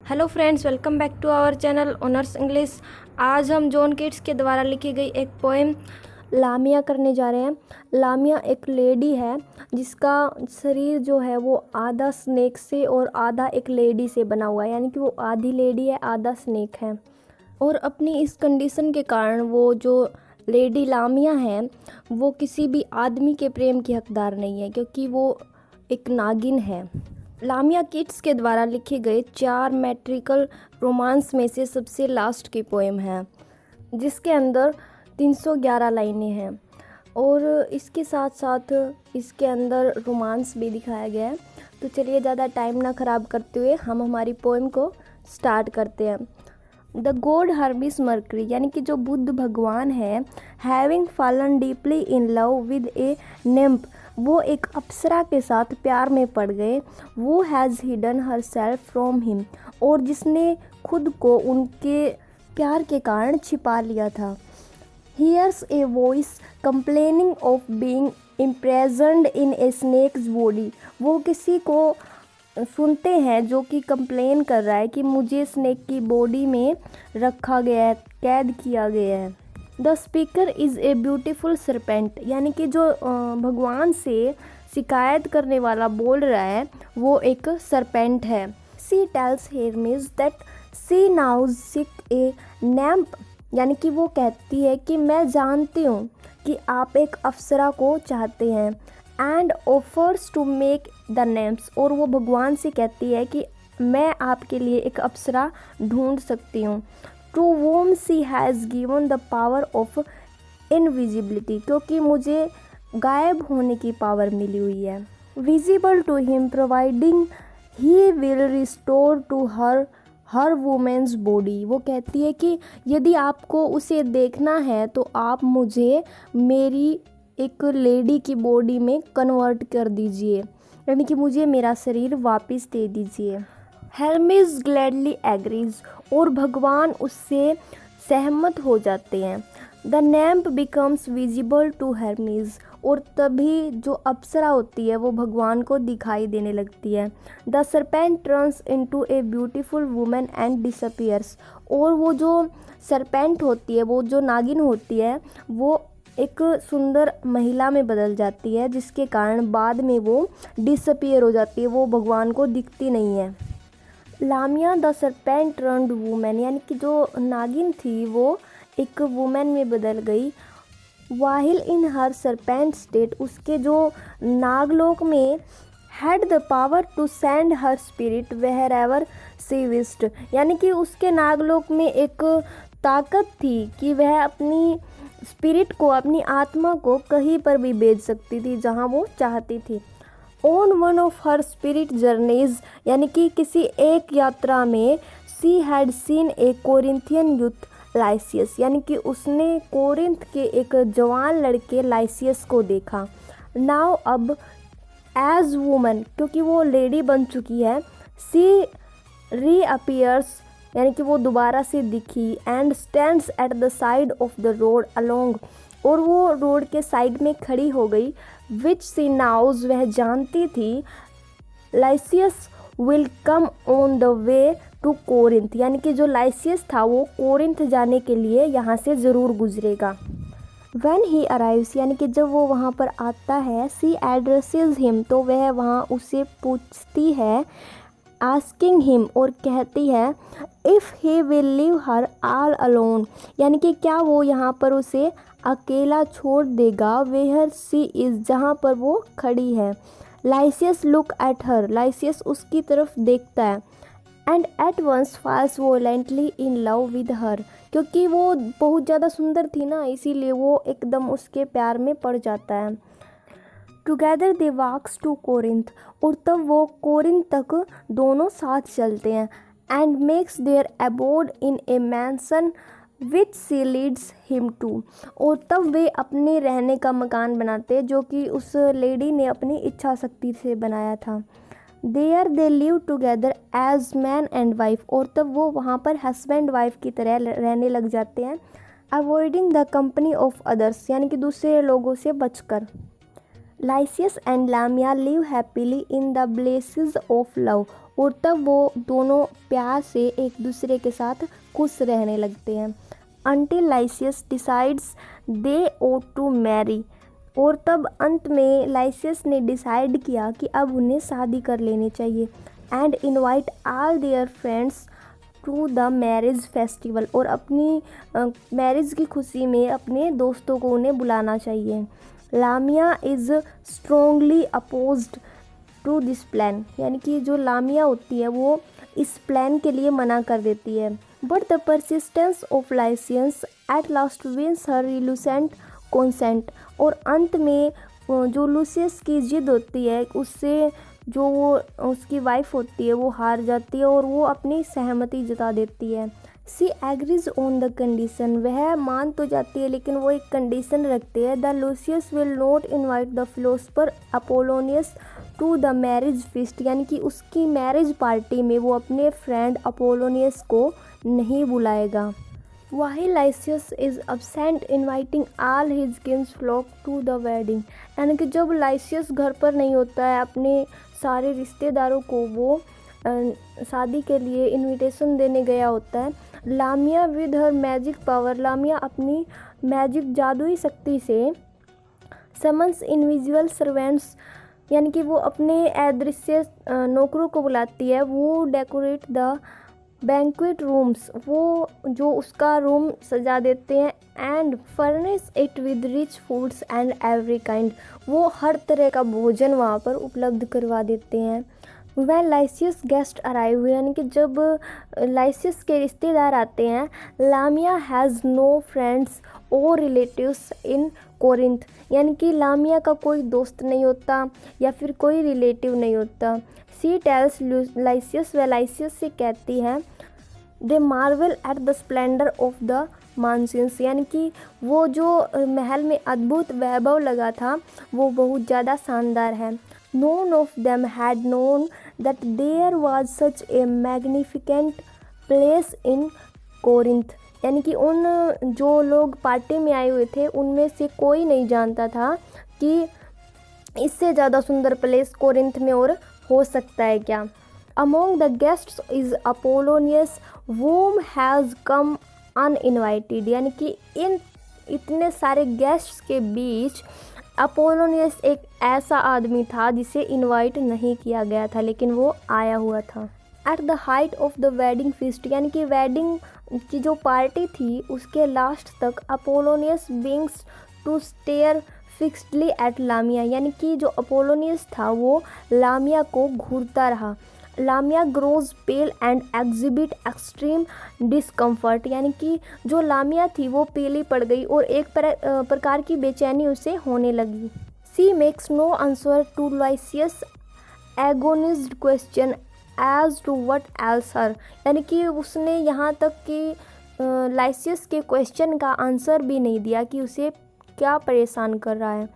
Hello friends, welcome back to our channel honours English. आज हम John Keats के द्वारा लिखी गई एक पोएम लामिया करने जा रहे हैं। लामिया एक लेडी है जिसका शरीर जो है वो आधा स्नेक से और आधा एक लेडी से बना हुआ है, यानी कि वो आधी लेडी है आधा स्नेक है। और अपनी इस कंडीशन के कारण वो जो लेडी लामिया है वो किसी भी आदमी के प्रेम की हकदार नहीं है, क्योंकि वो एक नागिन है। लामिया कीट्स के द्वारा लिखे गए 4 मैट्रिकल रोमांस में से सबसे लास्ट की पोएम है, जिसके अंदर 311 लाइनें हैं और इसके साथ साथ इसके अंदर रोमांस भी दिखाया गया है। तो चलिए ज़्यादा टाइम ना ख़राब करते हुए हम हमारी पोएम को स्टार्ट करते हैं। द गॉड हर्मिस मर्करी, यानी कि जो बुद्ध भगवान है, having fallen deeply in love with a nymph, वो एक अप्सरा के साथ प्यार में पड़ गए। वो has hidden her self from him, और जिसने खुद को उनके प्यार के कारण छिपा लिया था। Here's a voice complaining of being imprisoned in a snake's body, वो किसी को सुनते हैं जो कि कंप्लेन कर रहा है कि मुझे स्नेक की बॉडी में रखा गया है, कैद किया गया है। The speaker is a beautiful serpent, यानी कि जो भगवान से शिकायत करने वाला बोल रहा है वो एक सरपेंट है। सी टेल्स हेरमिस दैट सी नाउ सिक ए नैम्प, यानी कि वो कहती है कि मैं जानती हूँ कि आप एक अप्सरा को चाहते हैं। And offers to make the names, और वो भगवान से कहती है कि मैं आपके लिए एक अप्सरा ढूंढ सकती हूँ। To whom she has given the power of invisibility, क्योंकि मुझे गायब होने की पावर मिली हुई है। Visible to him providing he will restore to her women's body, वो कहती है कि यदि आपको उसे देखना है तो आप मुझे मेरी एक लेडी की बॉडी में कन्वर्ट कर दीजिए, यानी कि मुझे मेरा शरीर वापस दे दीजिए। हेरमिस ग्लैडली एग्रीज, और भगवान उससे सहमत हो जाते हैं। द नैम्प बिकम्स विजिबल टू हेरमिस, और तभी जो अप्सरा होती है वो भगवान को दिखाई देने लगती है। The serpent turns into a beautiful women and disappears, और वो जो सरपेंट होती है, वो जो नागिन होती है, वो एक सुंदर महिला में बदल जाती है, जिसके कारण बाद में वो डिसअपियर हो जाती है, वो भगवान को दिखती नहीं है। लामिया द सरपेंट टर्न्ड वुमेन, यानी कि जो नागिन थी वो एक वुमेन में बदल गई। वाहिल इन हर सरपेंट स्टेट, उसके जो नागलोक में had the power to send her spirit wherever she wished, यानी कि उसके नागलोक में एक ताकत थी कि वह अपनी स्पिरिट को, अपनी आत्मा को कहीं पर भी भेज सकती थी जहां वो चाहती थी। On one of her spirit journeys, यानी कि किसी एक यात्रा में she had seen a Corinthian youth Lycius, यानी कि उसने कोरिंथ के एक जवान लड़के लाइसियस को देखा। नाउ अब एज वुमन, क्योंकि वो लेडी बन चुकी है, सी रीअपियर्स, यानी कि वो दोबारा से दिखी। And stands at the side of the road along, और वो रोड के साइड में खड़ी हो गई। विच सी नाउज, वह जानती थी, Lycius will come on the way to Corinth, यानी कि जो लाइसियस था वो कोरिंथ जाने के लिए यहाँ से ज़रूर गुजरेगा। व्हेन ही अराइव्स, यानी कि जब वो वहाँ पर आता है, सी एड्रेसेस हिम, तो वह वहाँ उसे पूछती है, आस्किंग हिम, और कहती है if he will leave her all alone, यानी कि क्या वो यहाँ पर उसे अकेला छोड़ देगा। वेयर सी इज़, जहाँ पर वो खड़ी है। लाइसियस लुक एट हर, लाइसियस उसकी तरफ देखता है। And at once falls violently in love with her, क्योंकि वो बहुत ज़्यादा सुंदर थी ना, इसीलिए वो एकदम उसके प्यार में पड़ जाता है। Together they walks to Corinth, और तब वो कोरिंथ तक दोनों साथ चलते हैं। And makes their abode in a mansion which she leads him to, और तब वे अपने रहने का मकान बनाते हैं जो कि उस लेडी ने अपनी इच्छा शक्ति से बनाया था। There they live together as man and wife, और तब वो वहाँ पर हस्बैंड वाइफ की तरह रहने लग जाते हैं। Avoiding the company of others, यानी कि दूसरे लोगों से बचकर। Lycius and Lamia live happily in the blisses of love, और तब वो दोनों प्यार से एक दूसरे के साथ खुश रहने लगते हैं। Until Lysias decides they ought to marry, और तब अंत में लाइसियस ने डिसाइड किया कि अब उन्हें शादी कर लेनी चाहिए। And invite all their friends to the marriage festival, और अपनी मैरिज की खुशी में अपने दोस्तों को उन्हें बुलाना चाहिए। Lamia is strongly opposed to this plan, यानी कि जो लामिया होती है वो इस प्लान के लिए मना कर देती है। But the persistence of Lycius at last wins her reluctant consent, और अंत में जो लूसियस की जिद होती है उससे जो वो उसकी वाइफ होती है वो हार जाती है और वो अपनी सहमति जता देती है। सी एग्रीज ऑन द कंडीशन, वह मान तो जाती है लेकिन वो एक कंडीशन रखती है। The Lucius will not invite the philosopher Apollonius to the marriage feast, यानी कि उसकी मैरिज पार्टी में वो अपने फ्रेंड अपोलोनियस को नहीं बुलाएगा। While Lysias is absent inviting all his kinsfolk to the wedding, यानी कि जब लाइसियस घर पर नहीं होता है अपने सारे रिश्तेदारों को वो शादी के लिए इनविटेशन देने गया होता है। लामिया विद हर मैजिक पावर, लामिया अपनी मैजिक जादुई शक्ति से समन्स इनविजिबल सर्वेंट्स, यानी कि वो अपने अदृश्य नौकरों को बुलाती है। वो डेकोरेट द बैंक्वेट रूम्स, वो जो उसका रूम सजा देते हैं। And furnish it with rich foods and every kind, वो हर तरह का भोजन वहाँ पर उपलब्ध करवा देते हैं। वह लाइसियस गेस्ट अराइव हुए, यानी कि जब लाइसियस के रिश्तेदार आते हैं। लामिया हैज़ नो फ्रेंड्स और रिलेटिव्स इन कोरिंथ, यानी कि लामिया का कोई दोस्त नहीं होता या फिर कोई रिलेटिव नहीं होता। सी टेल्स लाइसियस, व लाइसियस से कहती है they marvel at the splendour of the mansions, यानी कि वो जो महल में अद्भुत वैभव लगा था वो बहुत ज़्यादा शानदार है। None of them had known that there was such a magnificent place in Corinth, यानी कि उन जो लोग पार्टी में आए हुए थे उनमें से कोई नहीं जानता था कि इससे ज़्यादा सुंदर प्लेस कोरिंथ में और हो सकता है क्या। Among the guests is Apollonius whom has come uninvited, यानी कि इन इतने सारे गेस्ट्स के बीच अपोलोनियस एक ऐसा आदमी था जिसे इनवाइट नहीं किया गया था लेकिन वो आया हुआ था। At the height of the wedding feast, यानी कि वेडिंग की जो पार्टी थी उसके लास्ट तक Apollonius begins to stare fixedly at Lamia, यानी कि जो अपोलोनियस था वो लामिया को घूरता रहा। Lamia grows pale and exhibit extreme discomfort, यानी कि जो लामिया थी वो पीली पड़ गई और एक प्रकार की बेचैनी उसे होने लगी। She makes no answer to Lycius agonised question as to what ails her, यानी कि उसने यहाँ तक कि लाइसियस के क्वेश्चन का आंसर भी नहीं दिया कि उसे क्या परेशान कर रहा है।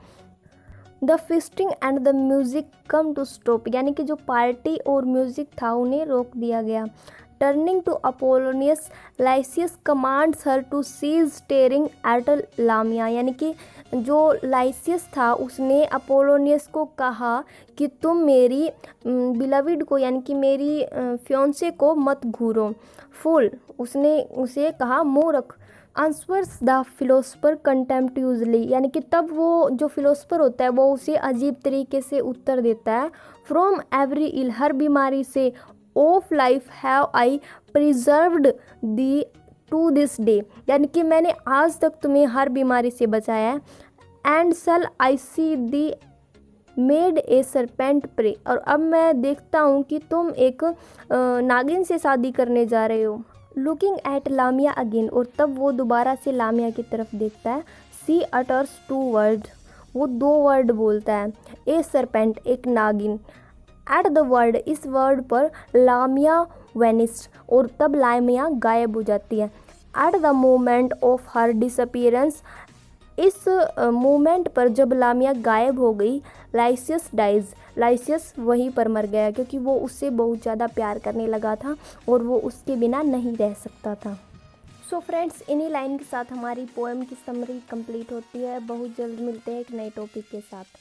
The feasting and the music come to stop, यानी कि जो पार्टी और म्यूज़िक था उन्हें रोक दिया गया। Turning to Apollonius Lycius commands her to cease staring at Lamia, यानी कि जो लाइसियस था उसने अपोलोनियस को कहा कि तुम मेरी बिलविड को, यानी कि मेरी फियोंसे को मत घूरो। फूल, उसने उसे कहा मूर्ख। आंसर्स द फिलोसफर कंटेम्प्टुअसली, यानी कि तब वो जो फिलोसफर होता है वो उसे अजीब तरीके से उत्तर देता है। फ्रॉम एवरी इल, हर बीमारी से। Of life have I preserved thee to this day, यानी कि मैंने आज तक तुम्हें हर बीमारी से बचाया है। एंड सल आई सी दी मेड ए सरपेंट प्रे, और अब मैं देखता हूँ कि तुम एक नागिन से शादी करने जा रहे हो। लुकिंग एट लामिया अगेन, और तब वो दोबारा से लामिया की तरफ देखता है। सी अटर्स टू वर्ड, वो 2 वर्ड बोलता है। ए सरपेंट, एक नागिन। एट द वर्ड, इस वर्ड पर लामिया वेनिस्ड, और तब लामिया गायब हो जाती है। At the moment of her disappearance, इस मोमेंट पर जब लामिया गायब हो गई, लाइसियस डाइज, लाइसियस वहीं पर मर गया क्योंकि वो उससे बहुत ज़्यादा प्यार करने लगा था और वो उसके बिना नहीं रह सकता था। सो फ्रेंड्स, इन्हीं लाइन के साथ हमारी पोएम की समरी कंप्लीट होती है। बहुत जल्द मिलते हैं एक नए टॉपिक के साथ।